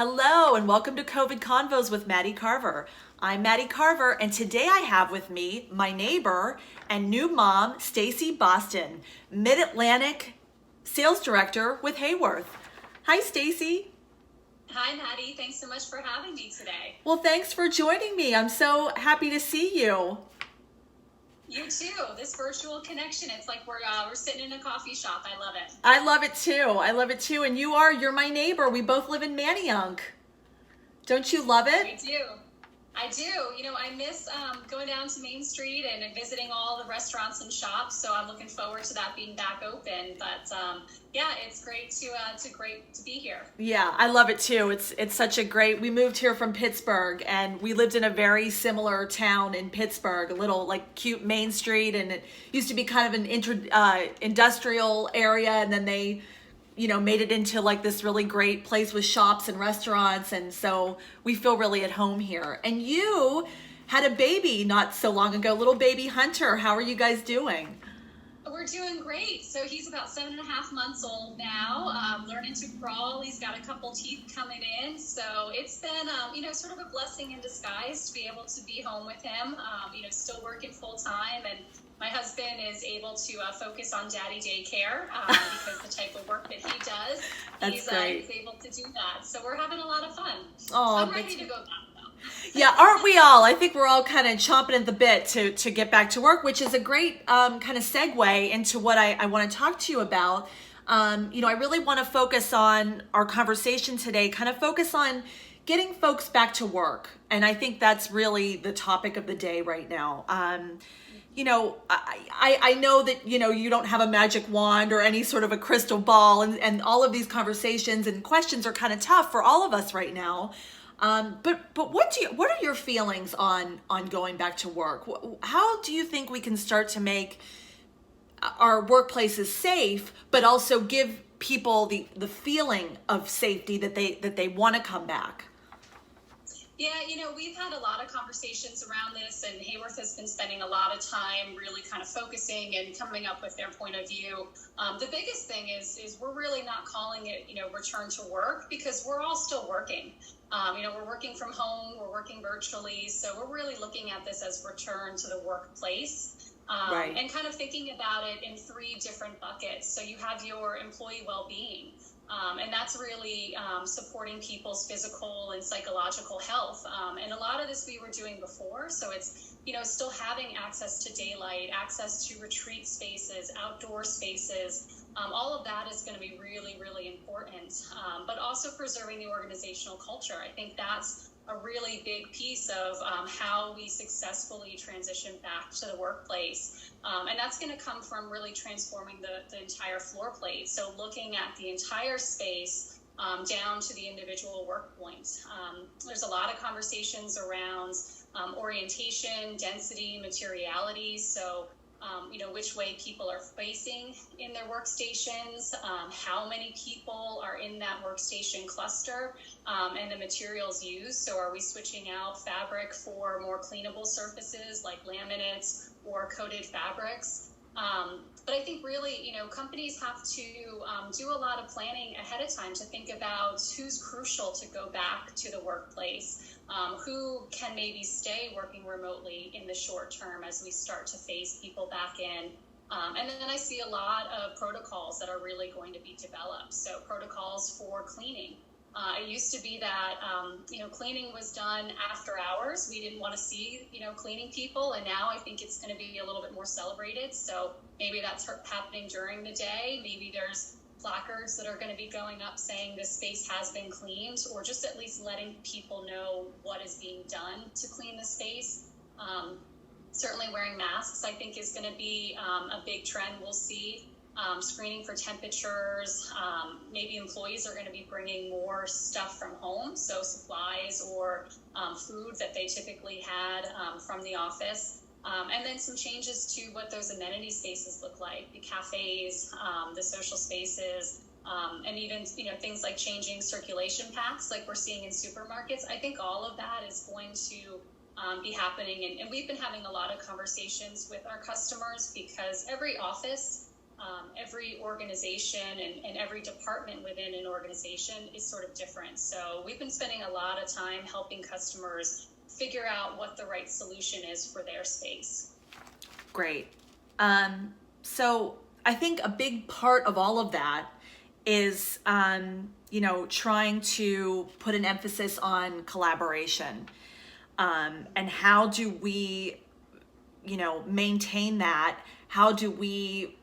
Hello and welcome to COVID Convos with Maddie Carver. I'm Maddie Carver and today I have with me my neighbor and new mom, Stacey Boston, Mid-Atlantic Sales Director with Haworth. Hi, Stacey. Hi, Maddie. Thanks so much for having me today. Well, thanks for joining me. I'm so happy to see you. You too. This virtual connection, it's like we're sitting in a coffee shop. I love it. I love it too. I love it too. And you're my neighbor. We both live in Manayunk. Don't you love it? I do. I do. You know, I miss going down to Main Street and visiting all the restaurants and shops. So I'm looking forward to that being back open. But yeah, it's great to be here. Yeah, I love it too. It's such a great. We moved here from Pittsburgh, and we lived in a very similar town in Pittsburgh, a little like cute Main Street, and it used to be kind of an industrial area, and then they made it into like this really great place with shops and restaurants. And so we feel really at home here. And you had a baby not so long ago, little baby Hunter. How are you guys doing? We're doing great. So he's about 7.5 months old now, learning to crawl. He's got a couple teeth coming in. So it's been, sort of a blessing in disguise to be able to be home with him, still working full time. And my husband is able to focus on daddy daycare because the type of work that he does, he's able to do that. So we're having a lot of fun. Oh, I'm ready to go back though. Yeah, aren't we all? I think we're all kind of chomping at the bit to get back to work, which is a great kind of segue into what I want to talk to you about. I really want to focus on our conversation today, kind of focus on getting folks back to work. And I think that's really the topic of the day right now. I know that, you don't have a magic wand or any sort of a crystal ball, and all of these conversations and questions are kind of tough for all of us right now. But what are your feelings on going back to work? How do you think we can start to make our workplaces safe, but also give people the feeling of safety that they want to come back? Yeah, we've had a lot of conversations around this, and Haworth has been spending a lot of time really kind of focusing and coming up with their point of view. The biggest thing is we're really not calling it, return to work, because we're all still working. We're working from home, we're working virtually, so we're really looking at this as return to the workplace. Right. And kind of thinking about it in 3 different buckets. So you have your employee well-being. And that's really supporting people's physical and psychological health. And a lot of this we were doing before. So it's, still having access to daylight, access to retreat spaces, outdoor spaces. All of that is going to be really, really important. But also preserving the organizational culture. I think that's a really big piece of how we successfully transition back to the workplace. And that's going to come from really transforming the entire floor plate. So looking at the entire space down to the individual work point. There's a lot of conversations around orientation, density, materiality. So which way people are facing in their workstations, how many people are in that workstation cluster, and the materials used. So are we switching out fabric for more cleanable surfaces like laminates or coated fabrics? But I think really, companies have to do a lot of planning ahead of time to think about who's crucial to go back to the workplace, who can maybe stay working remotely in the short term as we start to phase people back in. And then I see a lot of protocols that are really going to be developed. So protocols for cleaning. It used to be that, cleaning was done after hours. We didn't want to see, cleaning people. And now I think it's going to be a little bit more celebrated. So maybe that's happening during the day. Maybe there's placards that are going to be going up saying this space has been cleaned, or just at least letting people know what is being done to clean the space. Certainly wearing masks, I think, is going to be a big trend we'll see. Screening for temperatures. Maybe employees are going to be bringing more stuff from home, so supplies or food that they typically had from the office. And then some changes to what those amenity spaces look like, the cafes, the social spaces, and even things like changing circulation paths like we're seeing in supermarkets. I think all of that is going to be happening. And we've been having a lot of conversations with our customers, because every office every organization and every department within an organization is sort of different. So we've been spending a lot of time helping customers figure out what the right solution is for their space. Great. So I think a big part of all of that is, trying to put an emphasis on collaboration. And how do we, maintain that? How do we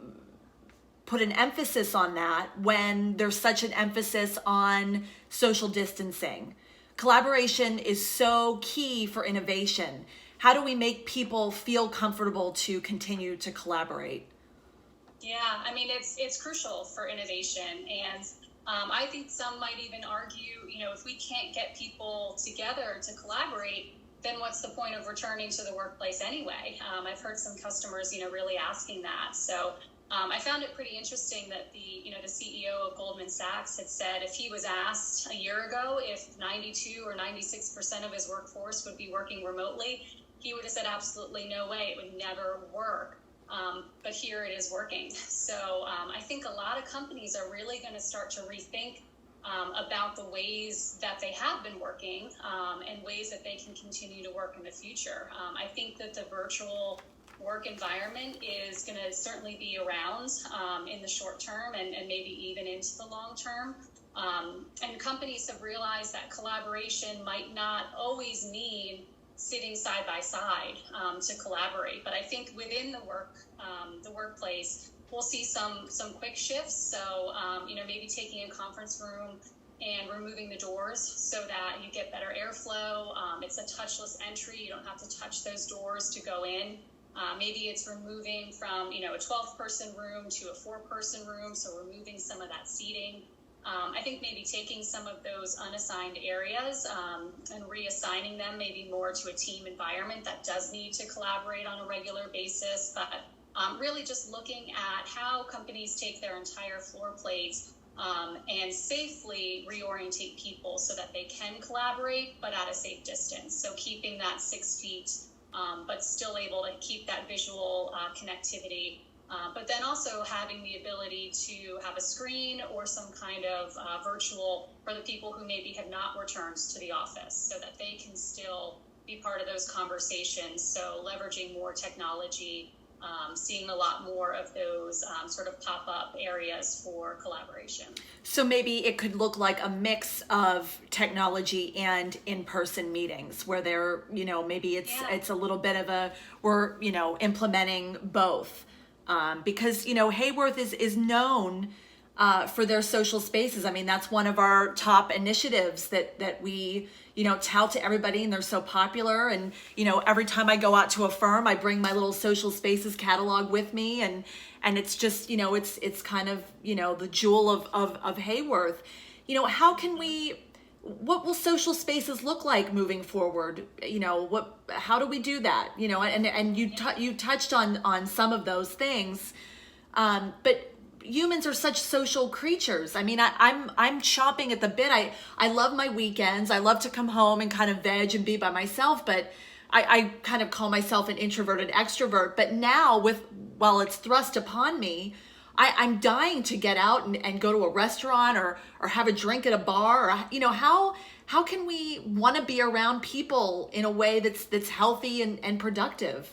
put an emphasis on that when there's such an emphasis on social distancing? Collaboration is so key for innovation. How do we make people feel comfortable to continue to collaborate? Yeah, I mean, it's crucial for innovation. And I think some might even argue, if we can't get people together to collaborate, then what's the point of returning to the workplace anyway? I've heard some customers, really asking that. So I found it pretty interesting that the CEO of Goldman Sachs had said if he was asked a year ago if 92 or 96% of his workforce would be working remotely, he would have said absolutely no way, it would never work. But here it is working. So I think a lot of companies are really going to start to rethink about the ways that they have been working and ways that they can continue to work in the future. I think that the virtual work environment is going to certainly be around in the short term and maybe even into the long term. And companies have realized that collaboration might not always mean sitting side by side to collaborate. But I think within the workplace, we'll see some quick shifts. So, maybe taking a conference room and removing the doors so that you get better airflow. It's a touchless entry. You don't have to touch those doors to go in. Maybe it's removing from, a 12-person room to a 4-person room. So removing some of that seating. I think maybe taking some of those unassigned areas and reassigning them maybe more to a team environment that does need to collaborate on a regular basis, but really just looking at how companies take their entire floor plates and safely reorientate people so that they can collaborate, but at a safe distance. So keeping that 6 feet, but still able to keep that visual connectivity. But then also having the ability to have a screen or some kind of virtual for the people who maybe have not returned to the office so that they can still be part of those conversations. So leveraging more technology, seeing a lot more of those sort of pop-up areas for collaboration. So maybe it could look like a mix of technology and in-person meetings where they're, maybe it's a little bit of we're implementing both. Because, Haworth is known for their social spaces. I mean, that's one of our top initiatives that we, tout to everybody, and they're so popular. And, every time I go out to a firm, I bring my little social spaces catalog with me. And it's just, it's kind of, the jewel of Haworth. How can what will social spaces look like moving forward? How do we do that? And you touched on some of those things, but humans are such social creatures. I mean, I'm chomping at the bit. I love my weekends. I love to come home and kind of veg and be by myself, but I kind of call myself an introverted extrovert. But now while it's thrust upon me, I'm dying to get out and go to a restaurant or have a drink at a bar. Or, how can we want to be around people in a way that's healthy and productive?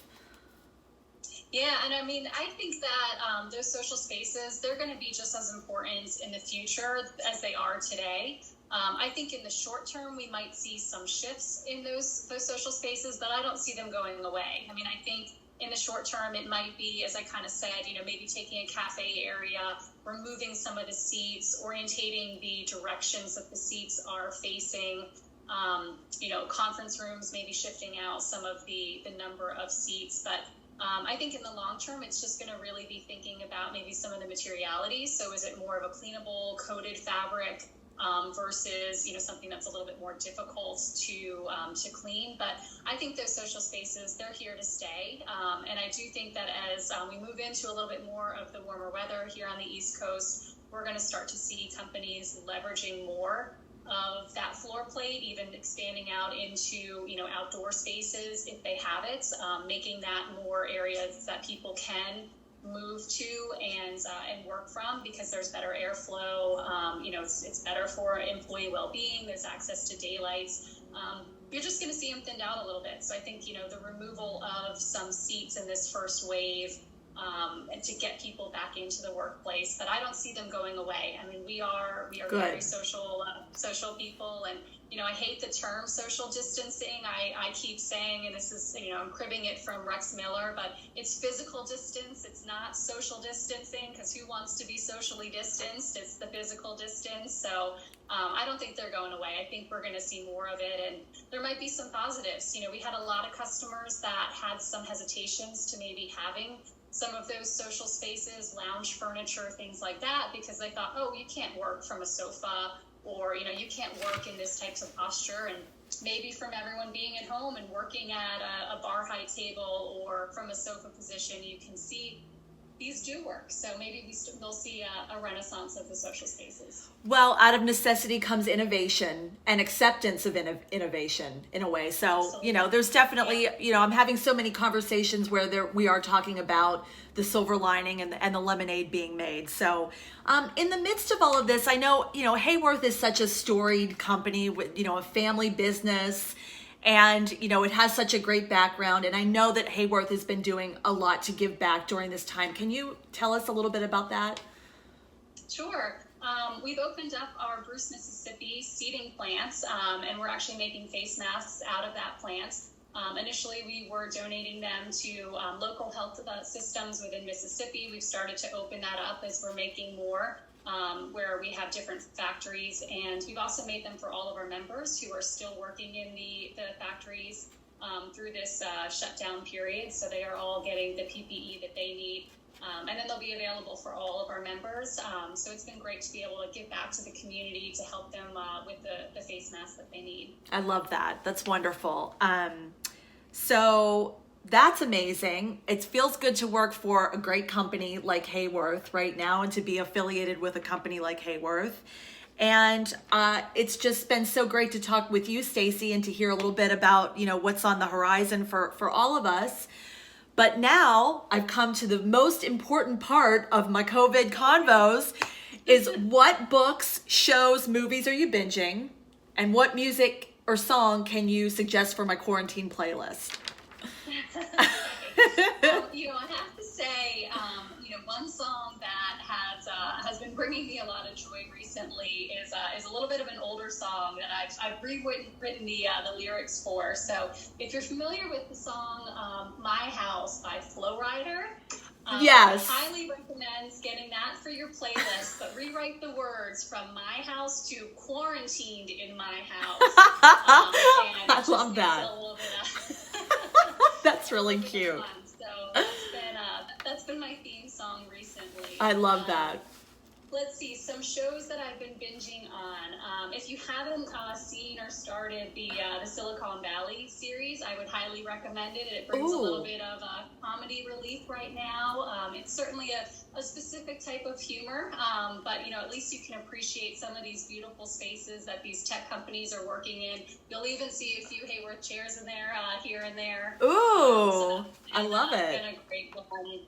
Yeah, and I mean, I think that those social spaces, they're going to be just as important in the future as they are today. I think in the short term, we might see some shifts in those social spaces, but I don't see them going away. I mean, I think in the short term, it might be, as I kind of said, maybe taking a cafe area, removing some of the seats, orientating the directions that the seats are facing, conference rooms, maybe shifting out some of the number of seats. But I think in the long term, it's just going to really be thinking about maybe some of the materialities. So is it more of a cleanable, coated fabric versus, something that's a little bit more difficult to clean? But I think those social spaces, they're here to stay. And I do think that as we move into a little bit more of the warmer weather here on the East Coast, we're going to start to see companies leveraging more of that floor plate, even expanding out into, outdoor spaces if they have it, making that more areas that people can move to and work from, because there's better airflow. It's better for employee well-being. There's access to daylights. You're just going to see them thinned out a little bit. So I think, the removal of some seats in this first wave, and to get people back into the workplace, but I don't see them going away. I mean, we are very social people, and I hate the term social distancing. I keep saying, and this is, I'm cribbing it from Rex Miller, but it's physical distance. It's not social distancing, because who wants to be socially distanced? It's the physical distance. So I don't think they're going away. I think we're going to see more of it, and there might be some positives. We had a lot of customers that had some hesitations to maybe having some of those social spaces, lounge furniture, things like that, because they thought, oh, you can't work from a sofa, or, you can't work in this type of posture. And maybe from everyone being at home and working at a bar high table or from a sofa position, you can see these do work. So maybe we'll see a renaissance of the social spaces. Well, out of necessity comes innovation and acceptance of innovation in a way. So, Absolutely. There's definitely, I'm having so many conversations where we are talking about the silver lining and the lemonade being made. So in the midst of all of this, I know, Haworth is such a storied company with, a family business. And, it has such a great background. And I know that Haworth has been doing a lot to give back during this time. Can you tell us a little bit about that? Sure. We've opened up our Bruce, Mississippi seeding plant, and we're actually making face masks out of that plant. Initially, we were donating them to local health systems within Mississippi. We've started to open that up as we're making more. Where we have different factories, and we've also made them for all of our members who are still working in the factories through this shutdown period. So they are all getting the PPE that they need, and then they'll be available for all of our members. So it's been great to be able to give back to the community to help them with the face masks that they need. I love that. That's wonderful. So that's amazing. It feels good to work for a great company like Haworth right now, and to be affiliated with a company like Haworth. And it's just been so great to talk with you, Stacey, and to hear a little bit about, what's on the horizon for all of us. But now I've come to the most important part of my COVID convos is what books, shows, movies are you binging? And what music or song can you suggest for my quarantine playlist? I have to say, one song that has been bringing me a lot of joy recently is a little bit of an older song that I've rewritten the lyrics for. So if you're familiar with the song "My House" by Flo Rida, yes, I highly recommend getting that for your playlist. But rewrite the words from "My House" to "Quarantined in My House." And I love that. A little bit That's really cute. So that's been my theme song recently. I love that. Let's see, some shows that I've been binging on. If you haven't seen or started the Silicon Valley series, I would highly recommend it. It brings a little bit of comedy relief right now. It's certainly a specific type of humor, but at least you can appreciate some of these beautiful spaces that these tech companies are working in. You'll even see a few Haworth chairs in there, here and there. Ooh, I love it. It's been a great one.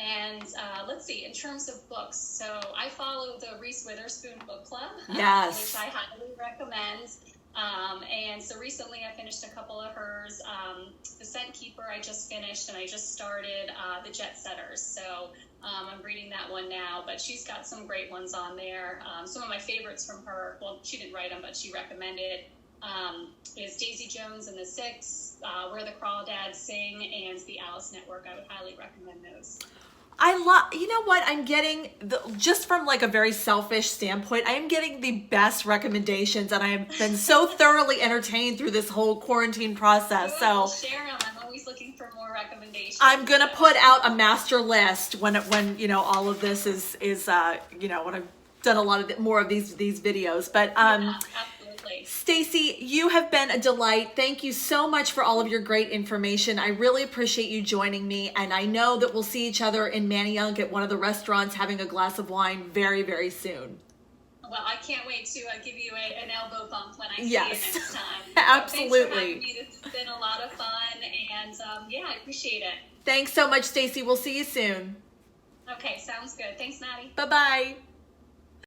And let's see, in terms of books, so I follow the Reese Witherspoon book club, yes, which I highly recommend. And so recently I finished a couple of hers. The Scent Keeper I just finished, and I just started The Jet Setters. So I'm reading that one now, but she's got some great ones on there. Some of my favorites from her, well, she didn't write them, but she recommended, is Daisy Jones and the Six, Where the Crawdads Sing, and The Alice Network. I would highly recommend those. You know what, I'm getting, just from like a very selfish standpoint, I am getting the best recommendations, and I have been so thoroughly entertained through this whole quarantine process. So share them. I'm always looking for more recommendations. I'm going to put out a master list when all of this is when I've done a lot of more of these videos. But absolutely. Stacey, you have been a delight. Thank you so much for all of your great information. I really appreciate you joining me, and I know that we'll see each other in Manayunk at one of the restaurants having a glass of wine very, very soon. Well, I can't wait to give you an elbow bump when I see you Yes. next time. Absolutely. Thanks for having me. This has been a lot of fun, and I appreciate it. Thanks so much, Stacey. We'll see you soon. Okay, sounds good. Thanks, Maddie. Bye-bye.